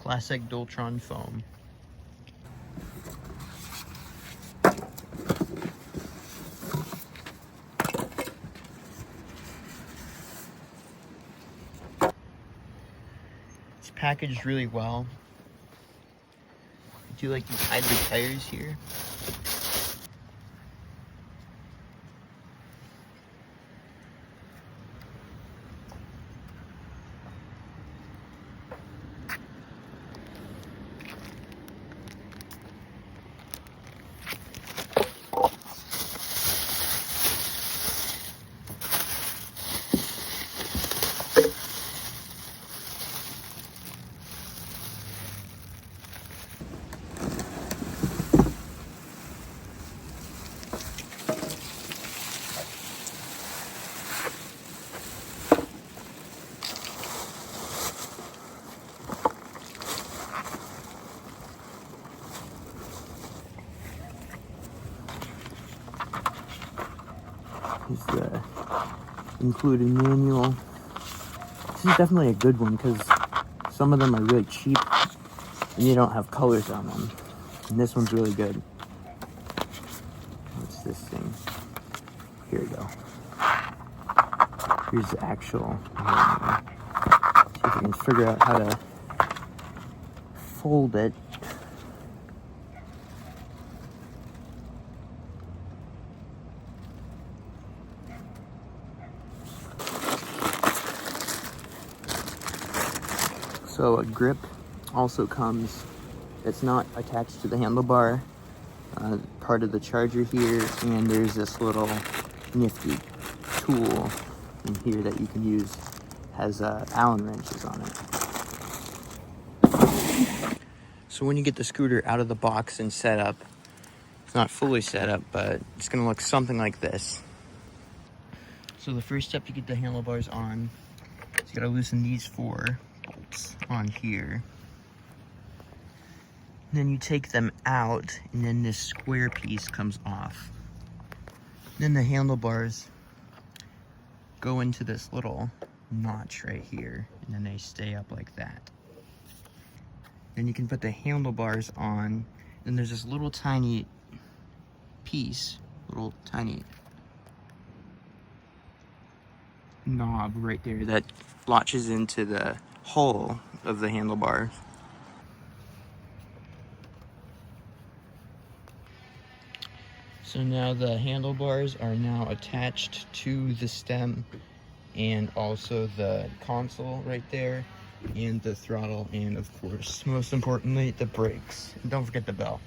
classic Dualtron foam. It's packaged really well. I do like these hybrid tires here. Here's the included manual. This is definitely a good one because some of them are really cheap and you don't have colors on them. And this one's really good. What's this thing? Here we go. Here's the actual manual. See if I can figure out how to fold it. So a grip also comes, it's not attached to the handlebar, part of the charger here, and there's this little nifty tool in here that you can use, has Allen wrenches on it. So when you get the scooter out of the box and set up, it's not fully set up, but it's gonna look something like this. So the first step to get the handlebars on, is you gotta loosen these 4 bolts on here. Then you take them out, and then this square piece comes off. Then the handlebars go into this little notch right here, and then they stay up like that. Then you can put the handlebars on, and there's this little tiny piece, little tiny knob right there that latches into the hull of the handlebars. So now the handlebars are now attached to the stem and also the console right there and the throttle and of course most importantly the brakes. And don't forget the bell.